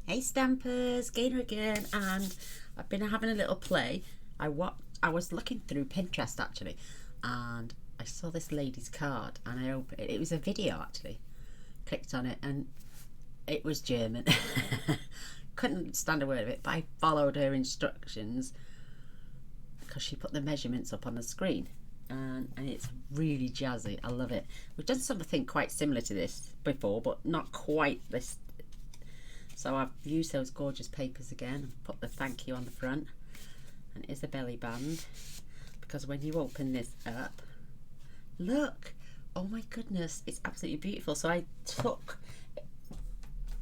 Hey Stampers, Gaynor again, and I've been having a little play. I was looking through Pinterest actually, and I saw this lady's card, and I opened it. It was a video actually. Clicked on it, and it was German. Couldn't understand a word of it, but I followed her instructions because she put the measurements up on the screen, and it's really jazzy. I love it. We've done something quite similar to this before, but not quite this. So I've used those gorgeous papers again and put the thank you on the front, and it's a belly band, because when you open this up, look, oh my goodness, it's absolutely beautiful. So I took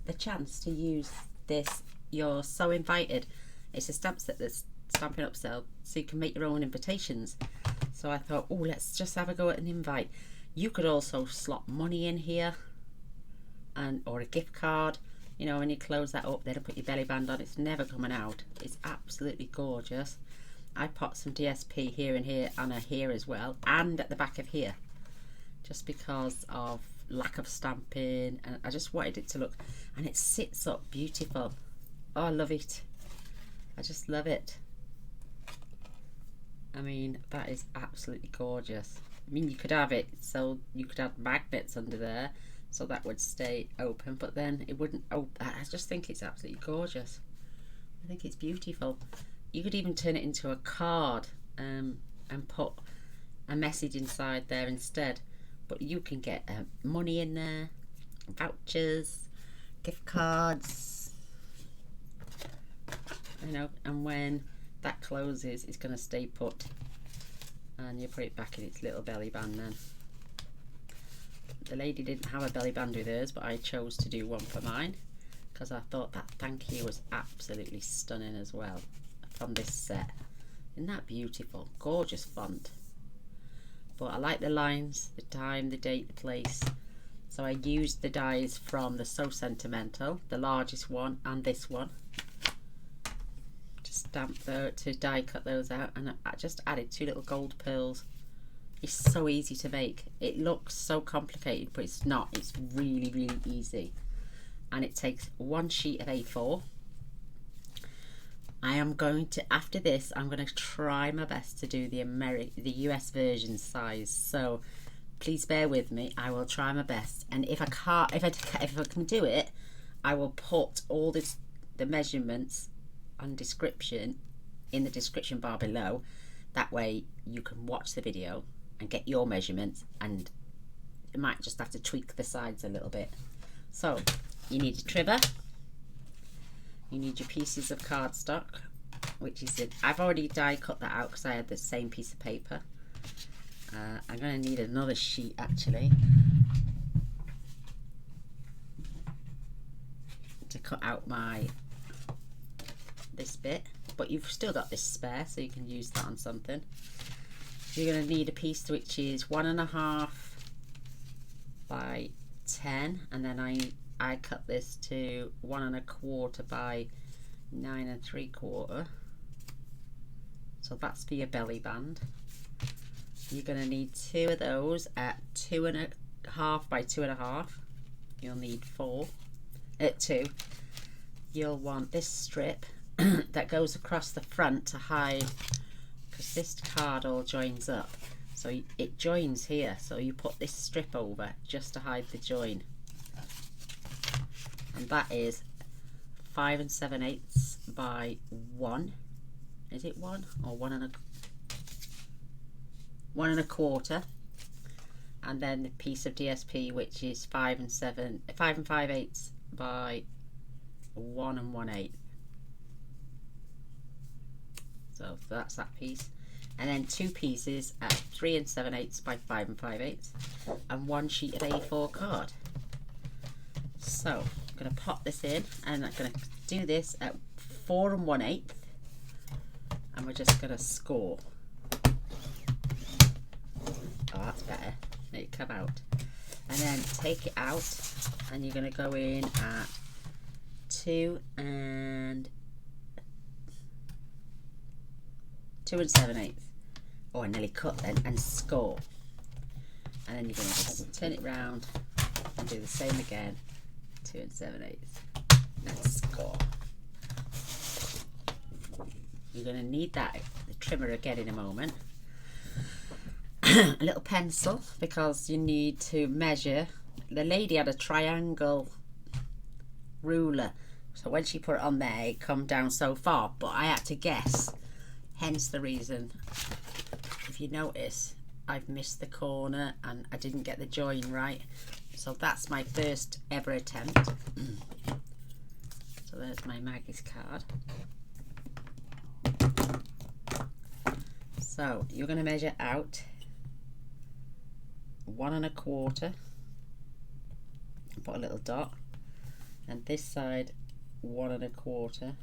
the chance to use this You're So Invited. It's a stamp set that's Stampin' Up sale, so you can make your own invitations. So I thought, oh, let's just have a go at an invite. You could also slot money in here, or a gift card. You know, when you close that up, then put your belly band on. It's never coming out. It's absolutely gorgeous. I put some DSP here and here, and here as well, and at the back of here, just because of lack of stamping, and I just wanted it to look, and it sits up beautiful. Oh, I love it. I just love it. I mean, that is absolutely gorgeous. I mean, you could have it so you could have magnets under there, so that would stay open, but then it wouldn't open. I just think it's absolutely gorgeous. I think it's beautiful. You could even turn it into a card, and put a message inside there instead. But you can get money in there, vouchers, gift cards, you know, and when that closes, it's going to stay put, and you put it back in its little belly band then. The lady didn't have a belly band with hers, but I chose to do one for mine because I thought that thank you was absolutely stunning as well from this set. Isn't that beautiful? Gorgeous font. But I like the lines, the time, the date, the place. So I used the dies from the So Sentimental, the largest one, and this one. Just to die cut those out, and I just added 2 little gold pearls. It's so easy to make. It looks so complicated, but it's not. It's really, really easy. And it takes 1 sheet of A4. I am going to, after this, I'm going to try my best to do the US version size. So please bear with me. I will try my best. And if I can't, if I can do it, I will put all the measurements and description in the description bar below. That way you can watch the video and get your measurements, and you might just have to tweak the sides a little bit. So you need a tribber, you need your pieces of cardstock, which is it. I've already die cut that out because I had the same piece of paper. I'm going to need another sheet actually to cut out this bit, but you've still got this spare, so you can use that on something. You're going to need a piece which is 1.5 by 10, and then I cut this to 1.25 by 9.75. So that's for your belly band. You're going to need 2 of those at 2.5 by 2.5. You'll need 2. You'll want this strip that goes across the front to hide, because this card all joins up, so it joins here, so you put this strip over just to hide the join, and that is 5 7/8 by 1. Is it 1 or 1.25? And then the piece of DSP, which is 5 5/8 by 1 1/8. So that's that piece, and then 2 pieces at 3 7/8 by 5 5/8, and 1 sheet of A4 card. So I'm going to pop this in, and I'm going to do this at 4 1/8, and we're just going to score. Oh, that's better. Make it come out, and then take it out, and you're going to go in at 2 7/8. Oh, I nearly cut then, and score. And then you're going to just turn it round and do the same again, 2 7/8. Let's score. you're going to need the trimmer again in a moment. A little pencil, because you need to measure. The lady had a triangle ruler, so when she put it on there it come down so far, but I had to guess, hence the reason, if you notice, I've missed the corner and I didn't get the join right. So that's my first ever attempt. So there's my Maggie's card. So you're going to measure out 1 1/4, put a little dot, and this side 1 1/4,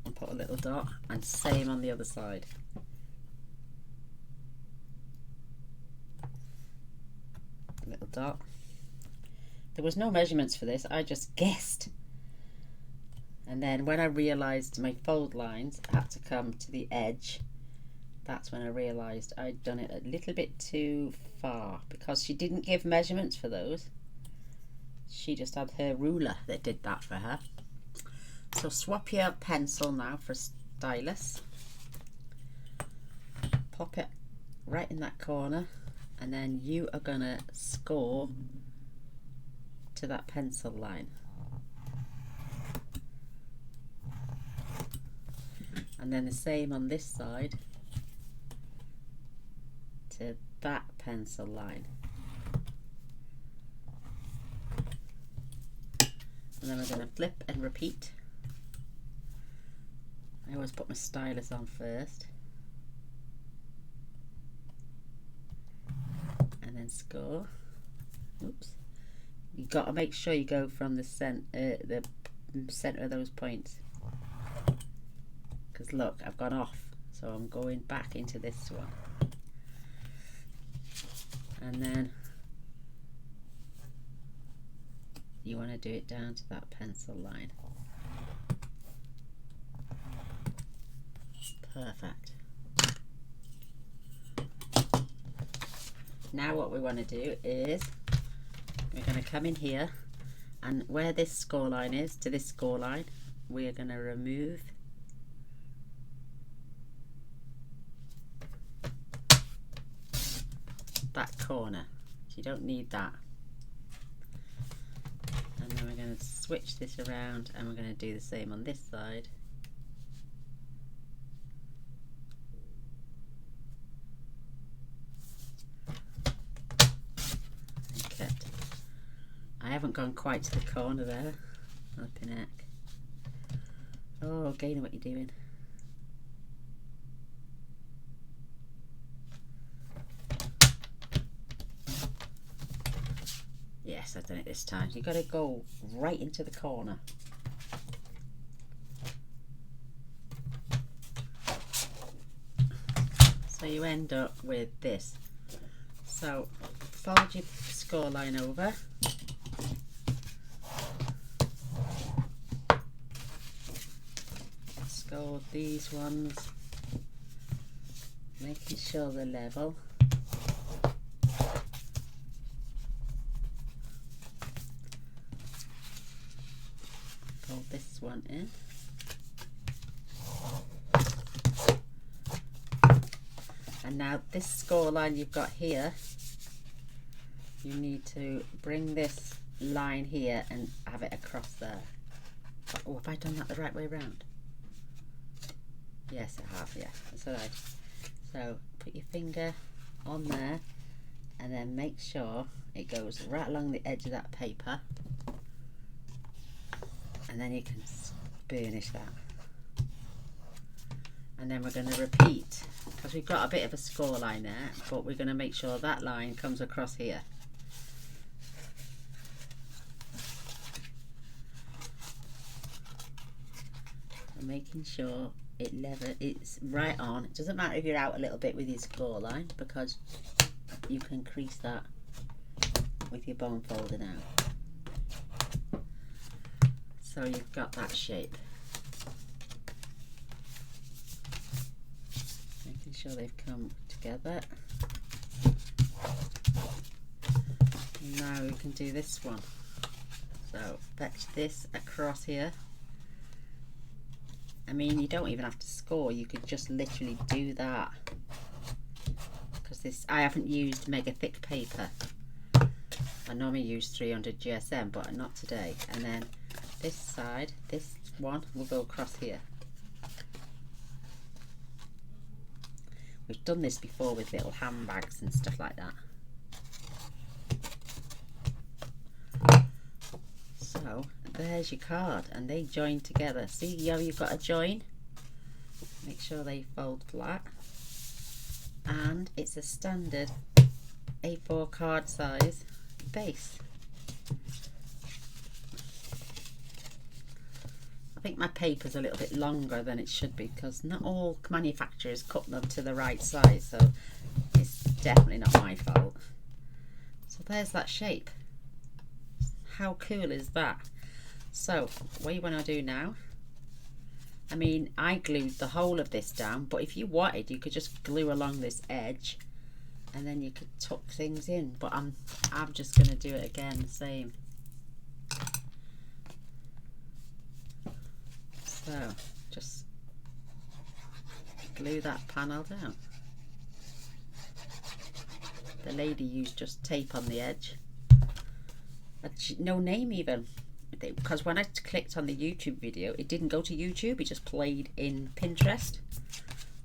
and put a little dot, and same on the other side. A little dot. There was no measurements for this, I just guessed. And then when I realised my fold lines had to come to the edge, that's when I realised I'd done it a little bit too far, because she didn't give measurements for those. She just had her ruler that did that for her. So swap your pencil now for a stylus. Pop it right in that corner, and then you are going to score to that pencil line. And then the same on this side to that pencil line. And then we're going to flip and repeat. I always put my stylus on first. And then score. Oops. You've got to make sure you go from the center of those points. Because look, I've gone off, so I'm going back into this one. And then you want to do it down to that pencil line. Perfect. Now what we want to do is we're going to come in here, and where this score line is to this score line, we are going to remove that corner. You don't need that. And then we're going to switch this around, and we're going to do the same on this side. Okay. I haven't gone quite to the corner there. Flipping heck. Oh, Gaynor, what are you doing? Yes, I've done it this time. You've got to go right into the corner. So you end up with this. So fold your score line over. Score these ones, making sure they're level. Fold this one in. And now this score line you've got here, you need to bring this line here and have it across there. Oh, have I done that the right way around? Yes, I have, yeah, that's alright. So put your finger on there, and then make sure it goes right along the edge of that paper, and then you can burnish that. And then we're going to repeat, because we've got a bit of a score line there, but we're going to make sure that line comes across here. And making sure it's right on. It doesn't matter if you're out a little bit with your score line, because you can crease that with your bone folder now. So you've got that shape. Making sure they've come together. And now we can do this one. So fetch this across here. I mean, you don't even have to score, you could just literally do that, because this, I haven't used mega thick paper. I normally use 300 GSM, but not today. And then this side, this one will go across here. We've done this before with little handbags and stuff like that. So there's your card, and they join together. See how you've got to join? Make sure they fold flat. And it's a standard A4 card size base. I think my paper's a little bit longer than it should be, because not all manufacturers cut them to the right size, so it's definitely not my fault. So there's that shape. How cool is that? So what you want to do now, I mean, I glued the whole of this down, but if you wanted, you could just glue along this edge and then you could tuck things in, but I'm just going to do it again the same. So just glue that panel down. The lady used just tape on the edge. No name even, because when I clicked on the YouTube video, it didn't go to YouTube, it just played in Pinterest,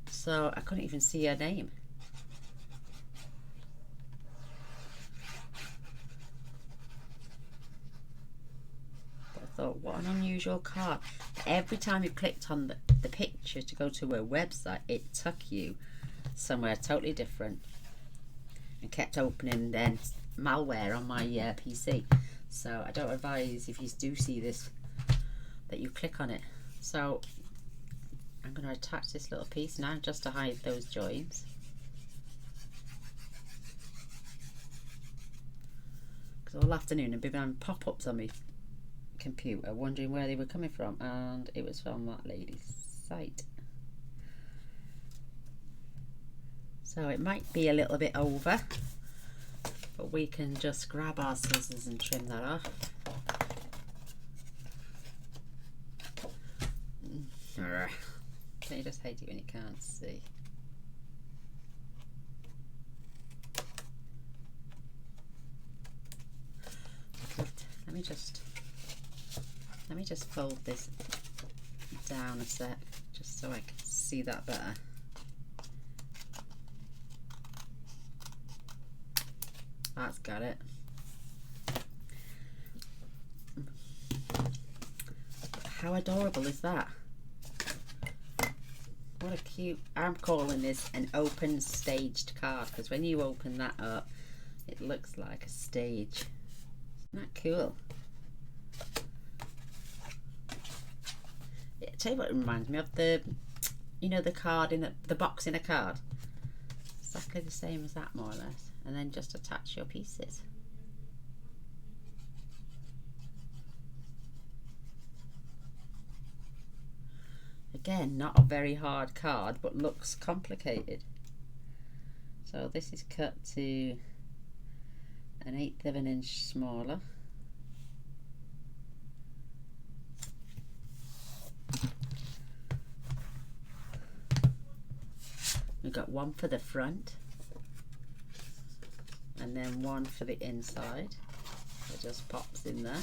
so I couldn't even see her name. But I thought, what an unusual card. Every time you clicked on the picture to go to her website, it took you somewhere totally different and kept opening then malware on my PC. So I don't advise, if you do see this, that you click on it. So I'm going to attach this little piece now just to hide those joins. Because all afternoon I've been having pop-ups on my computer wondering where they were coming from, and it was from that lady's site. So it might be a little bit over, but we can just grab our scissors and trim that off. Don't you just hate it when you can't see? Let me just fold this down a sec, just so I can see that better. That's got it. How adorable is that? What a cute, I'm calling this an open staged card, because when you open that up, it looks like a stage. Isn't that cool? Yeah, tell you what it reminds me of, the, you know, the card in the box in a card. Exactly the same as that, more or less. And then just attach your pieces. Again, not a very hard card, but looks complicated. So this is cut to 1/8 of an inch smaller. We've got one for the front and then one for the inside. It just pops in there.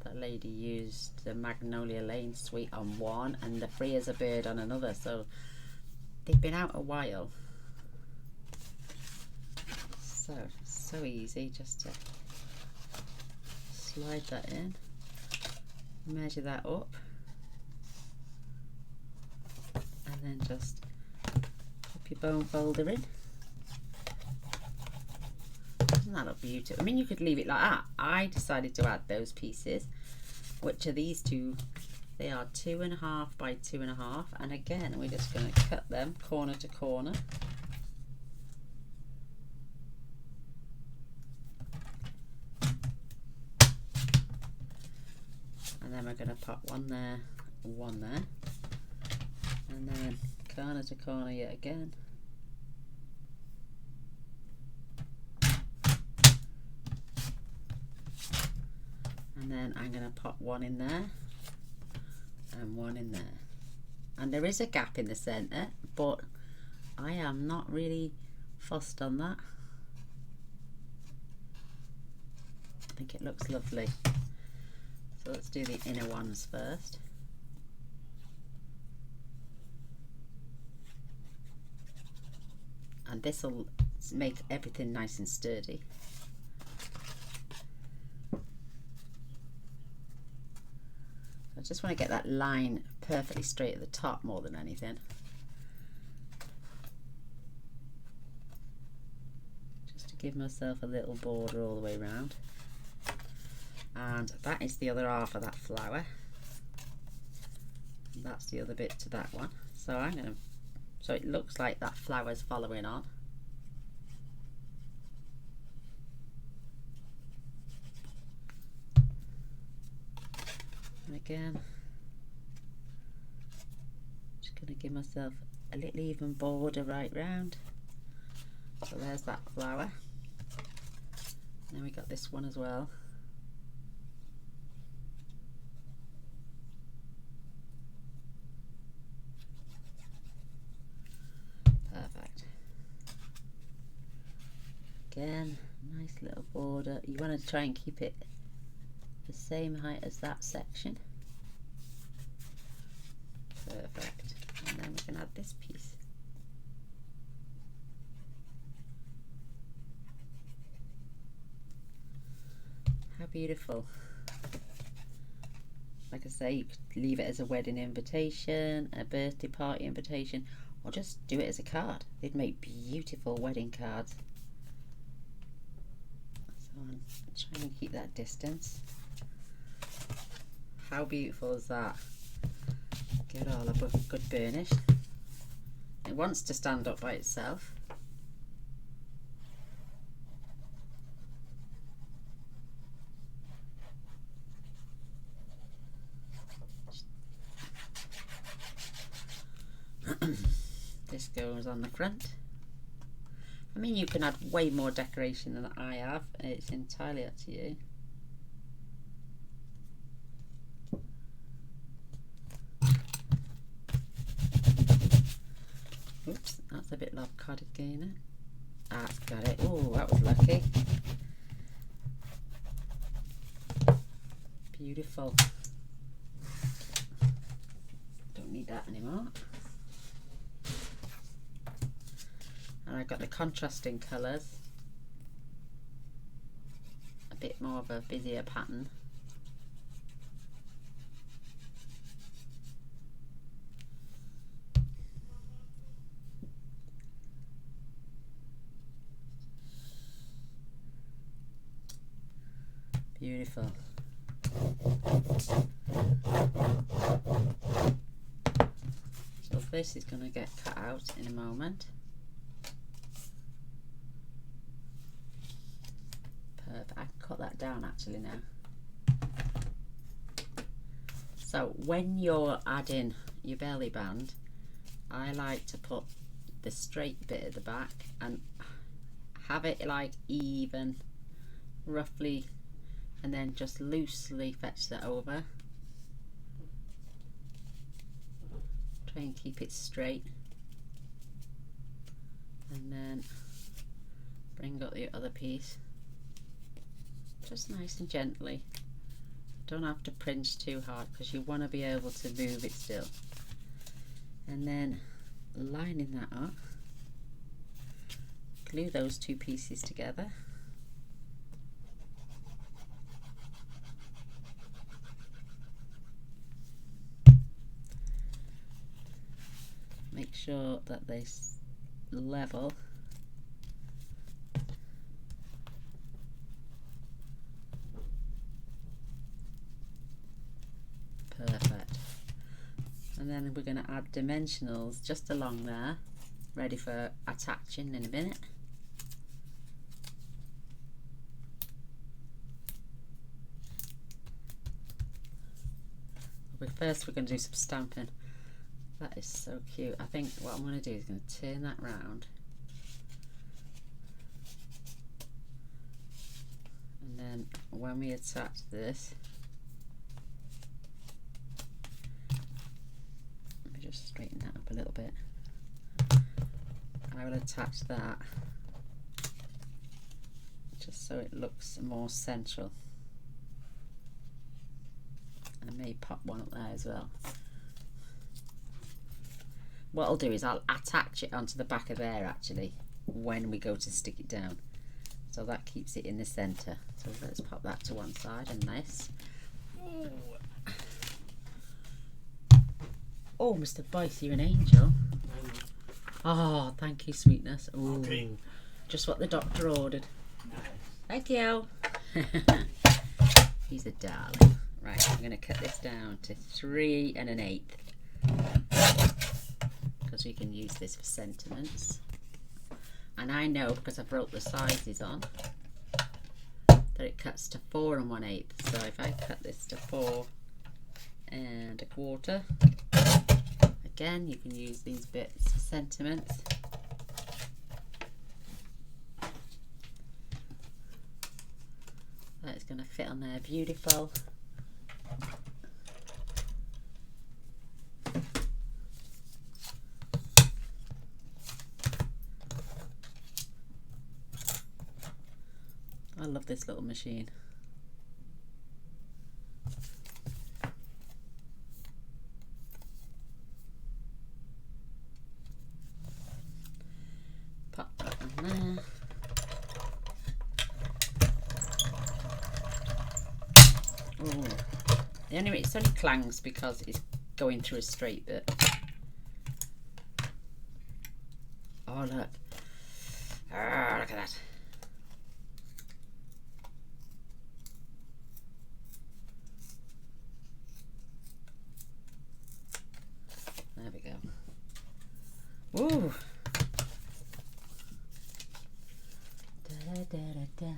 That lady used the Magnolia Lane suite on one and the Free as a Bird on another, so they've been out a while. So easy just to slide that in, measure that up, and then just pop your bone folder in. Doesn't that look beautiful? I mean, you could leave it like that. I decided to add those pieces, which are these two. They are 2.5 by 2.5, and again we're just going to cut them corner to corner. And then we're going to pop one there, and then corner to corner yet again. And then I'm going to pop one in there and one in there. And there is a gap in the centre, but I am not really fussed on that. I think it looks lovely. So let's do the inner ones first. And this will make everything nice and sturdy. I just want to get that line perfectly straight at the top more than anything. Just to give myself a little border all the way around. And that is the other half of that flower. And that's the other bit to that one. So I'm going to, so it looks like that flower's following on. And again, just going to give myself a little even border right round. So there's that flower. And then we got this one as well. Perfect. Again, nice little border. You want to try and keep it the same height as that section. Perfect. And then we can add this piece. How beautiful. Like I say, you could leave it as a wedding invitation, a birthday party invitation, or just do it as a card. They'd make beautiful wedding cards. So I'm trying to keep that distance. How beautiful is that? Get all a good burnish. It wants to stand up by itself. This goes on the front. I mean, you can add way more decoration than I have. It's entirely up to you. Oops, that's a bit lopsided, Gaynor. Ah, got it. Oh, that was lucky. Beautiful. Don't need that anymore. And I've got the contrasting colours. A bit more of a busier pattern. Beautiful. So this is going to get cut out in a moment. Perfect. I can cut that down actually now. So when you're adding your belly band, I like to put the straight bit at the back and have it like even, roughly, and then just loosely fetch that over. Try and keep it straight, and then bring up the other piece just nice and gently. Don't have to pinch too hard because you want to be able to move it still. And then lining that up, glue those two pieces together. Make sure that they level. Perfect. And then we're going to add dimensionals just along there, ready for attaching in a minute. But first we're going to do some stamping. That is so cute. I think what I'm going to do is going to turn that round, and then when we attach this, just straighten that up a little bit. I will attach that just so it looks more central. I may pop one up there as well. What I'll do is I'll attach it onto the back of there actually when we go to stick it down. So that keeps it in the centre. So let's pop that to one side and this. Oh, Mr. Boyce, you're an angel. Oh, thank you, sweetness. Ooh, okay. Just what the doctor ordered. Thank you. He's a darling. Right, I'm going to cut this down to 3 1/8 because we can use this for sentiments. And I know, because I've wrote the sizes on, that it cuts to 4 1/8. So if I cut this to 4 1/4, again, you can use these bits for sentiments. That's going to fit on there beautiful. I love this little machine. Pop that on there. Ooh. It's only clangs because it's going through a straight bit. Oh look. Ah, look at that. There we go. Ooh. Da, da, da, da.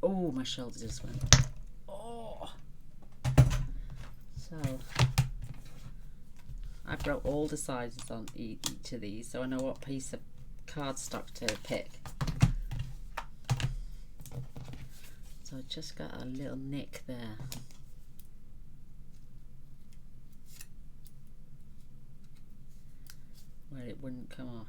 Oh, my shoulder just went. Oh. So I wrote all the sizes on each of these, so I know what piece of cardstock to pick. So I just got a little nick there. Where it wouldn't come off.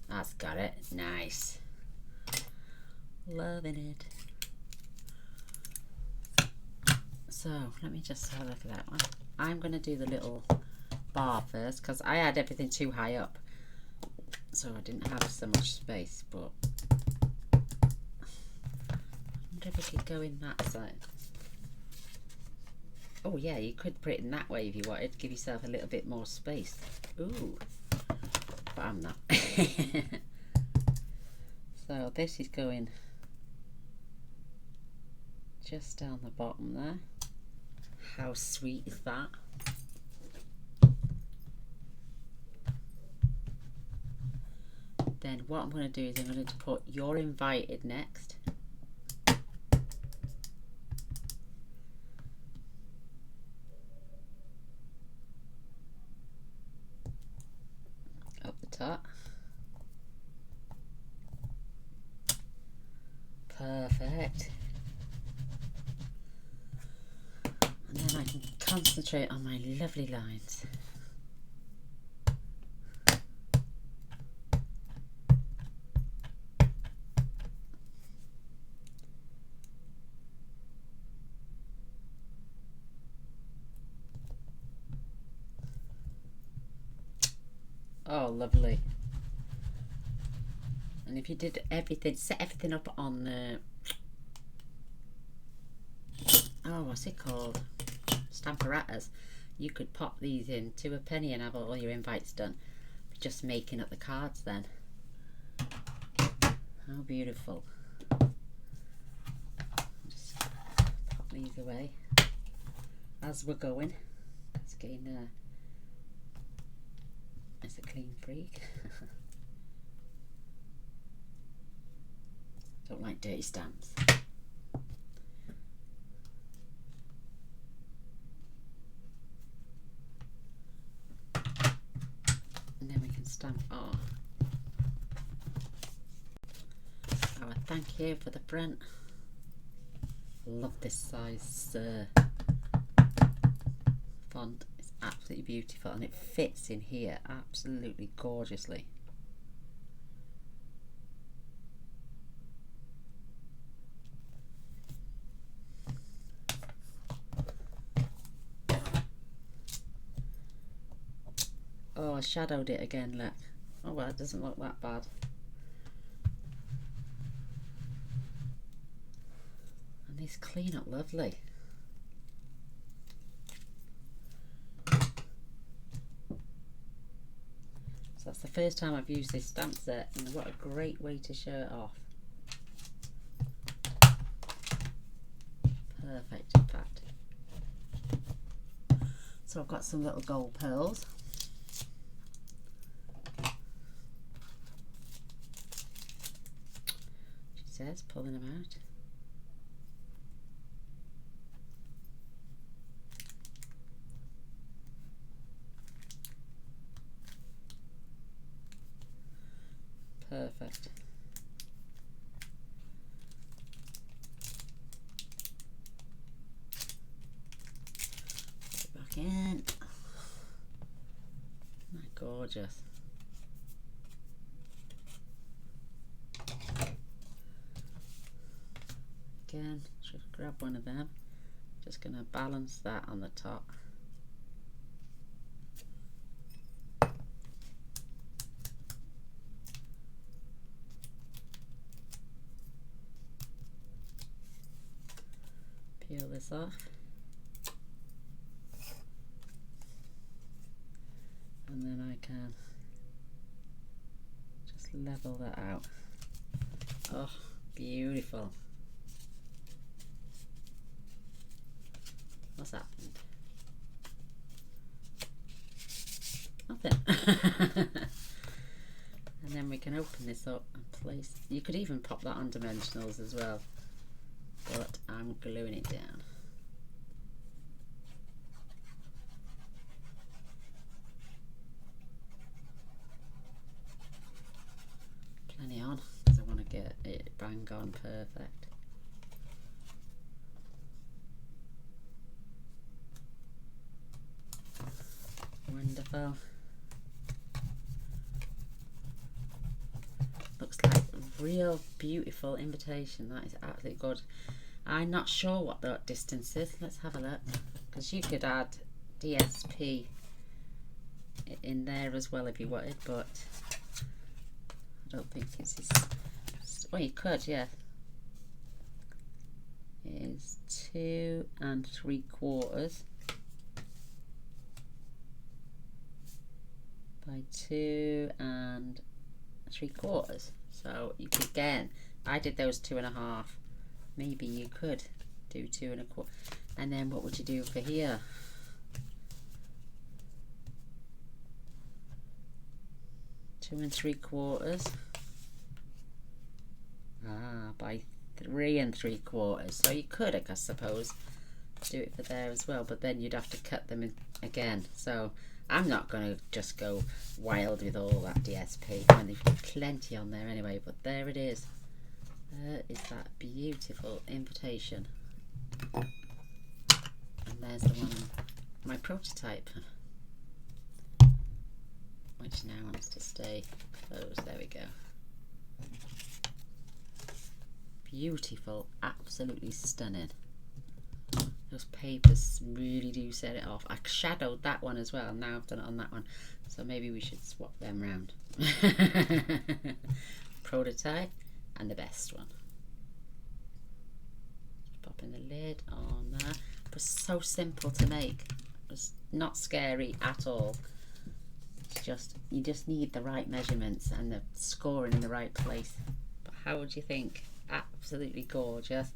That's got it. Nice. Loving it. So let me just have a look at that one. I'm going to do the little bar first because I had everything too high up, so I didn't have so much space, but I wonder if it could go in that side. Oh yeah, you could put it in that way if you wanted to give yourself a little bit more space. Ooh, but I'm not. So this is going just down the bottom there. How sweet is that? Then what I'm going to do is I'm going to put "You're invited" next. Up the top. Perfect. And then I can concentrate on my lovely lines. Oh, lovely. And if you did everything, set everything up on the, oh, what's it called? Stamparatas, you could pop these in to a penny and have all your invites done. Just making up the cards then. How beautiful. Just pop these away as we're going. It's getting it's a clean freak. Don't like dirty stamps. And then we can stamp our thank you for the front. I love this size font. It's absolutely beautiful and it fits in here absolutely gorgeously. Oh, I shadowed it again, look. Oh well, it doesn't look that bad. And these clean up lovely. So that's the first time I've used this stamp set, and what a great way to show it off. Perfect, in fact. So I've got some little gold pearls. She says, pulling them out. Perfect. Put it back in. My gorgeous. Again, should grab one of them. Just going to balance that on the top. Peel this off. And then I can just level that out. Oh, beautiful. What's happened? Nothing. And then we can open this up and place. You could even pop that on dimensionals as well, but I'm gluing it down. Plenty on, because I want to get it bang on perfect. Wonderful. Looks like a real beautiful invitation. That is absolutely good. I'm not sure what the distance is. Let's have a look, because you could add DSP in there as well if you wanted, but I don't think it's well, you could, yeah. It is 2 3/4 by 2 3/4. So you could, again, I did those 2.5. Maybe you could do 2 1/4. And then what would you do for here? 2 3/4 by 3 3/4. So you could, I suppose, do it for there as well, but then you'd have to cut them in again. So I'm not going to just go wild with all that DSP when there's plenty on there anyway, but there it is. There is that beautiful invitation. And there's the one, my prototype, which now wants to stay closed. There we go. Beautiful, absolutely stunning. Those papers really do set it off. I shadowed that one as well. Now I've done it on that one, so maybe we should swap them round. Prototype and the best one. Just popping the lid on there. It was so simple to make. It was not scary at all. It's just, you just need the right measurements and the scoring in the right place. But how would you think? Absolutely gorgeous.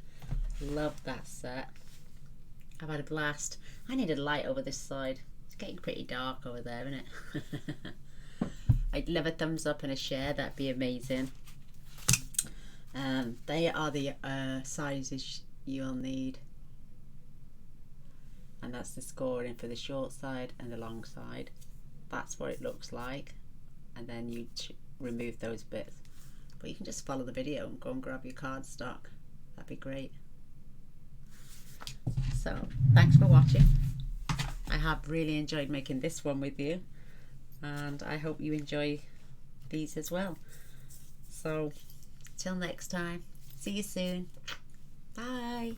Love that set. I've had a blast. I need a light over this side. It's getting pretty dark over there, isn't it? I'd love a thumbs up and a share. That'd be amazing. They are the sizes you'll need. And that's the scoring for the short side and the long side. That's what it looks like. and then you remove those bits. But you can just follow the video and go and grab your cardstock. That'd be great. So thanks for watching. I have really enjoyed making this one with you, and I hope you enjoy these as well. So till next time, see you soon. Bye.